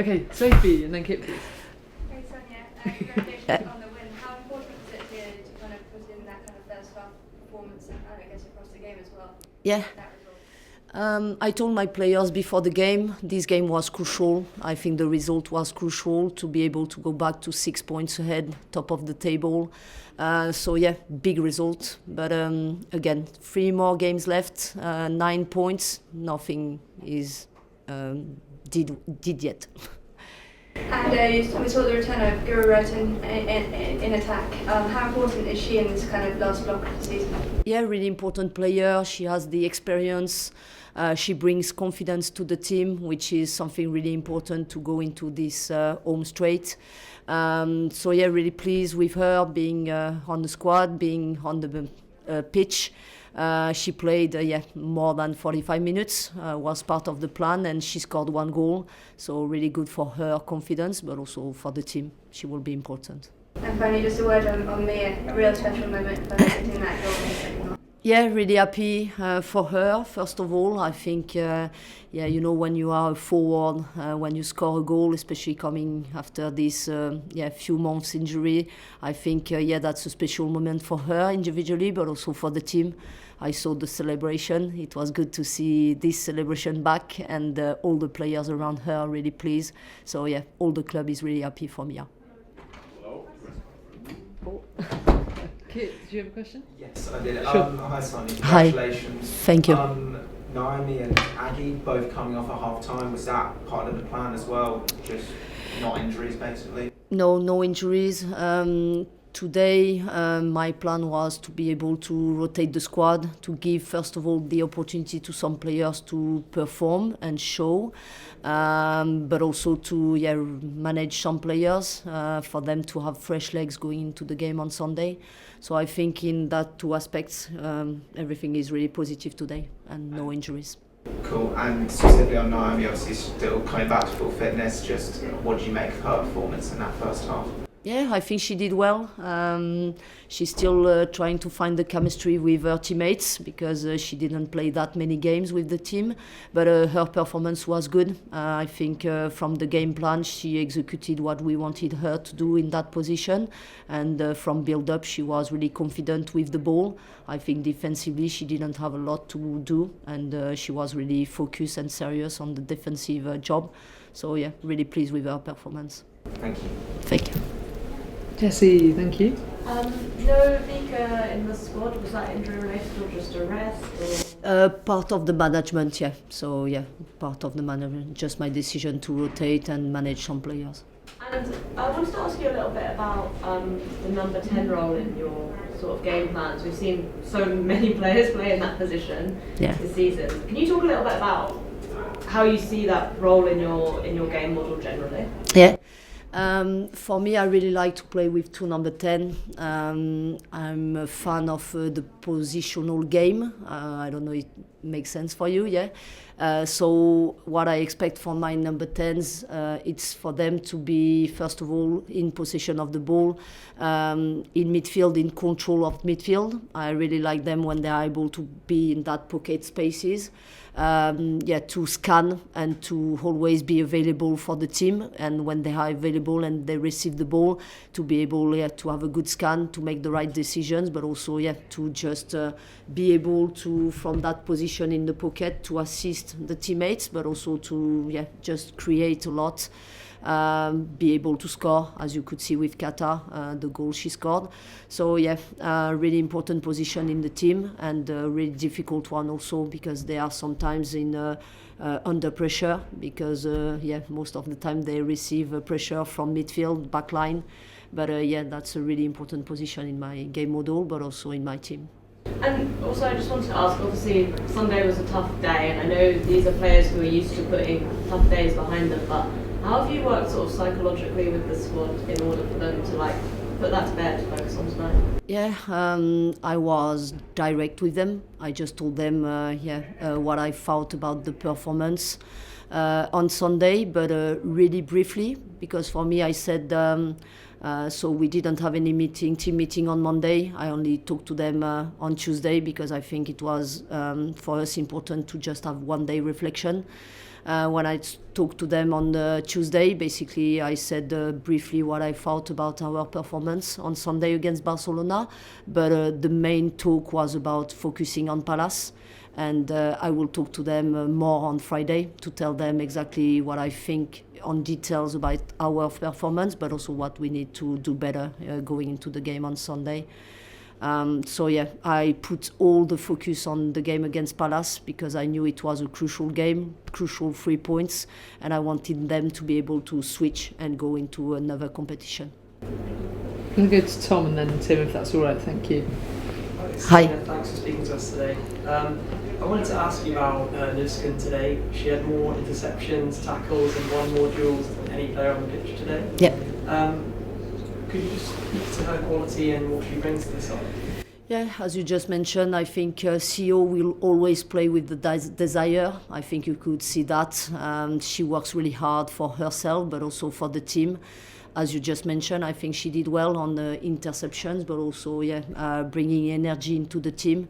Okay, Sophie, and then Kit, please. Hey Sonia, congratulations on the win. How important is it here to kind of put in that kind of first half performance and I guess across the game as well? Yeah. That result? I told my players before the game, this game was crucial. I think the result was crucial to be able to go back to 6 points ahead, top of the table. So yeah, big result. But again, 3 more games left, 9 points, nothing is did yet. And we saw the return of Guro Reiten in attack. How important is she in this kind of last block of the season? Yeah, really important player. She has the experience. She brings confidence to the team, which is something really important to go into this home straight. So yeah, really pleased with her being on the squad, being on the pitch. She played more than 45 minutes, was part of the plan, and she scored 1 goal. So really good for her confidence, but also for the team. She will be important. And finally, just a word on Mia, a real special moment for hitting that goal in the second half. Yeah, really happy for her. First of all, I think, when you are a forward, when you score a goal, especially coming after this few months injury, I think, that's a special moment for her individually, but also for the team. I saw the celebration. It was good to see this celebration back, and all the players around her are really pleased. So yeah, all the club is really happy for Mia. Kit, did you have a question? Yes, I did. Sure. Hi, Sonia. Hi. Congratulations. Thank you. Naomi and Aggie both coming off at half time. Was that part of the plan as well? Just not injuries, basically? No injuries. Today, my plan was to be able to rotate the squad, to give, first of all, the opportunity to some players to perform and show, but also to manage some players for them to have fresh legs going into the game on Sunday. So I think in that 2 aspects, everything is really positive today and no injuries. Cool. And specifically on Naomi, obviously still coming back to full fitness. Just what did you make of her performance in that first half? Yeah, I think she did well. She's still trying to find the chemistry with her teammates because she didn't play that many games with the team, but her performance was good. I think from the game plan she executed what we wanted her to do in that position, and from build-up she was really confident with the ball. I think defensively she didn't have a lot to do, and she was really focused and serious on the defensive job. So yeah, really pleased with her performance. Thank you. Thank you. Jessie, thank you. No Wieke in the squad, was that injury related or just a rest? Part of the management, yeah. So yeah, part of the management. Just my decision to rotate and manage some players. And I wanted to ask you a little bit about the number 10 role in your sort of game plans. We've seen so many players play in that position this season. Can you talk a little bit about how you see that role in your game model generally? Yeah. For me, I really like to play with 2 number 10. I'm a fan of the positional game. I don't know if it makes sense for you, yeah? So what I expect from my number 10s, it's for them to be, first of all, in possession of the ball, in midfield, in control of midfield. I really like them when they're able to be in that pocket spaces. To scan and to always be available for the team, and when they are available and they receive the ball, to be able to have a good scan, to make the right decisions, but also to just be able to, from that position in the pocket, to assist the teammates, but also to just create a lot. Be able to score, as you could see with Kata, the goal she scored. So really important position in the team, and a really difficult one also because they are sometimes in under pressure because most of the time they receive pressure from midfield, backline. But that's a really important position in my game model, but also in my team. And also I just wanted to ask, obviously Sunday was a tough day, and I know these are players who are used to putting tough days behind them, but how have you worked sort of psychologically with the squad in order for them to put that to bed, focus on tonight? I was direct with them. I just told them what I thought about the performance on Sunday, but really briefly, because for me I said so we didn't have any team meeting on Monday. I only talked to them on Tuesday because I think it was for us important to just have 1 day reflection. When I talked to them on Tuesday, basically I said briefly what I thought about our performance on Sunday against Barcelona, but the main talk was about focusing on Palace, and I will talk to them more on Friday to tell them exactly what I think on details about our performance, but also what we need to do better going into the game on Sunday. So yeah, I put all the focus on the game against Palace because I knew it was a crucial game, crucial 3 points, and I wanted them to be able to switch and go into another competition. I'm going to go to Tom and then Tim, if that's all right. Thank you. Hi. Thanks for speaking to us today. I wanted to ask you about Nusken today. She had more interceptions, tackles, and won more duels than any player on the pitch today. Yeah. Could you just speak to her quality and what she brings to the side? Yeah, as you just mentioned, I think CEO will always play with the desire. I think you could see that. She works really hard for herself, but also for the team. As you just mentioned, I think she did well on the interceptions, but also bringing energy into the team.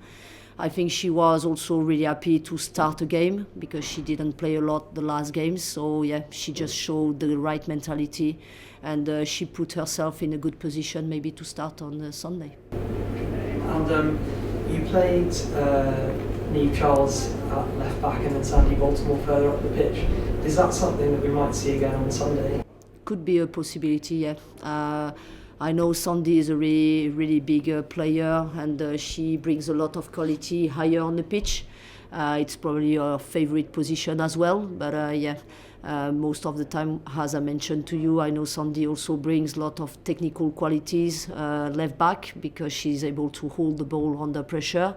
I think she was also really happy to start a game because she didn't play a lot the last games. So yeah, she just showed the right mentality, and she put herself in a good position maybe to start on Sunday. And you played Niamh Charles at left back and then Sandy Baltimore further up the pitch. Is that something that we might see again on Sunday? Could be a possibility, yeah. I know Sandy is a really big player, and she brings a lot of quality higher on the pitch. It's probably her favorite position as well, but most of the time, as I mentioned to you, I know Sandy also brings a lot of technical qualities left back because she's able to hold the ball under pressure.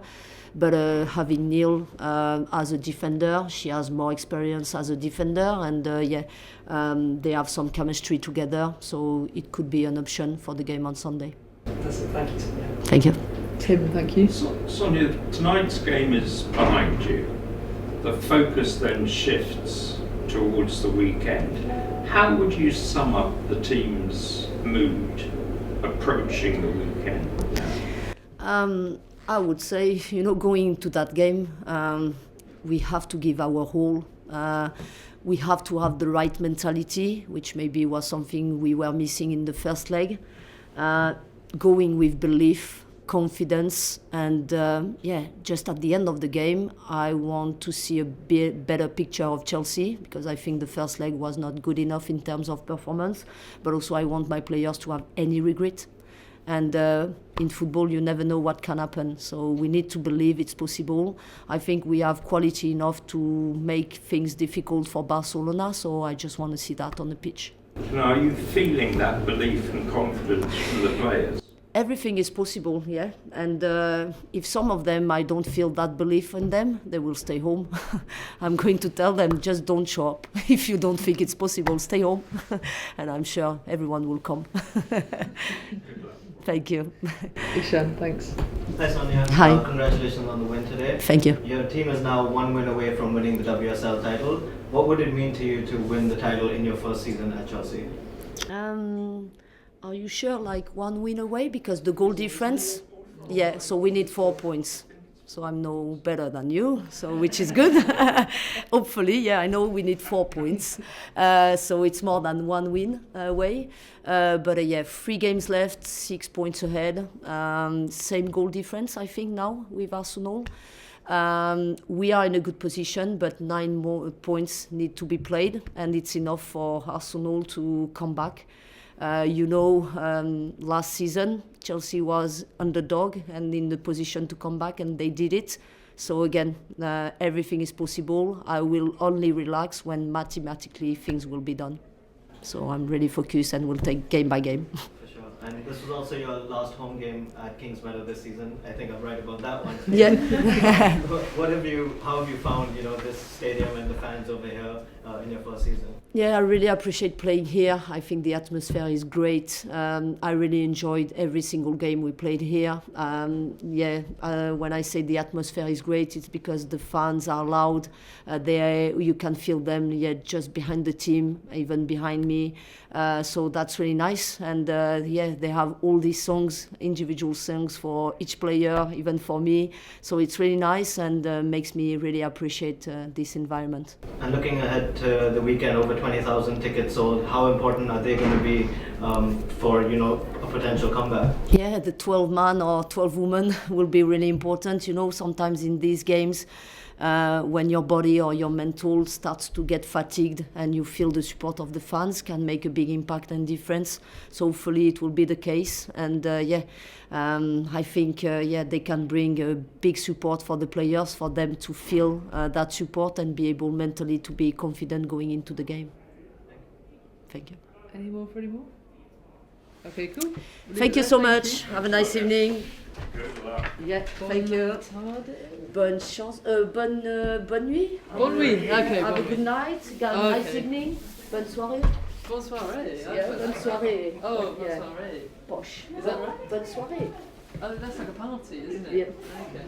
But having Niamh as a defender, she has more experience as a defender, and they have some chemistry together, so it could be an option for the game on Sunday. That's it. Thank you, Sonia. Thank you. Tim, thank you. Sonia, tonight's game is behind you. The focus then shifts towards the weekend. How would you sum up the team's mood approaching the weekend? I would say, going into that game, we have to give our all. We have to have the right mentality, which maybe was something we were missing in the first leg. Going with belief, confidence, and just at the end of the game, I want to see a better picture of Chelsea because I think the first leg was not good enough in terms of performance, but also I want my players to have any regret. And in football, you never know what can happen. So we need to believe it's possible. I think we have quality enough to make things difficult for Barcelona. So I just want to see that on the pitch. Now, are you feeling that belief and confidence from the players? Everything is possible, yeah. And if some of them, I don't feel that belief in them, they will stay home. I'm going to tell them, just don't show up. If you don't think it's possible, stay home. And I'm sure everyone will come. Thank you. Ishan, thanks. Hi Sonia. Hi. Congratulations on the win today. Thank you. Your team is now one win away from winning the WSL title. What would it mean to you to win the title in your first season at Chelsea? Are you sure, like 1 win away? Because the goal difference, yeah, so we need 4 points. So I'm no better than you, so which is good. Hopefully, yeah, I know we need 4 points. So it's more than 1 win away. But 3 games left, 6 points ahead. Same goal difference, I think, now with Arsenal. We are in a good position, but 9 more points need to be played, and it's enough for Arsenal to come back. Last season, Chelsea was underdog and in the position to come back, and they did it. So again, everything is possible. I will only relax when mathematically things will be done. So I'm really focused and we'll take game by game. For sure. And this was also your last home game at Kingsmeadow this season. I think I'm right about that one. Yeah. How have you found this stadium and the fans over here in your first season? Yeah, I really appreciate playing here. I think the atmosphere is great. I really enjoyed every single game we played here. When I say the atmosphere is great, it's because the fans are loud. You can feel them just behind the team, even behind me. So that's really nice. And they have all these songs, individual songs for each player, even for me. So it's really nice and makes me really appreciate this environment. And looking ahead to the weekend, over 20,000 tickets sold. How important are they going to be for a potential comeback? Yeah, the 12 man or 12 women will be really important. Sometimes in these games, when your body or your mental starts to get fatigued and you feel the support of the fans can make a big impact and difference. So hopefully it will be the case. And I think they can bring a big support for the players, for them to feel that support and be able mentally to be confident going into the game. Thank you. Any more for any more? Okay, cool. Thank you so much. Have a nice evening. Good luck. Yeah, thank you. Bonne chance. Bonne nuit. Bonne nuit. Okay. Have a good night. Have a nice Okay. evening. Bonne soirée. Bonne soirée. Yeah, bonne soirée. Oh, bonne Yeah. soirée. Posh. Is that right? Bonne soirée. Oh, that's like a party, isn't it? Yeah. Okay.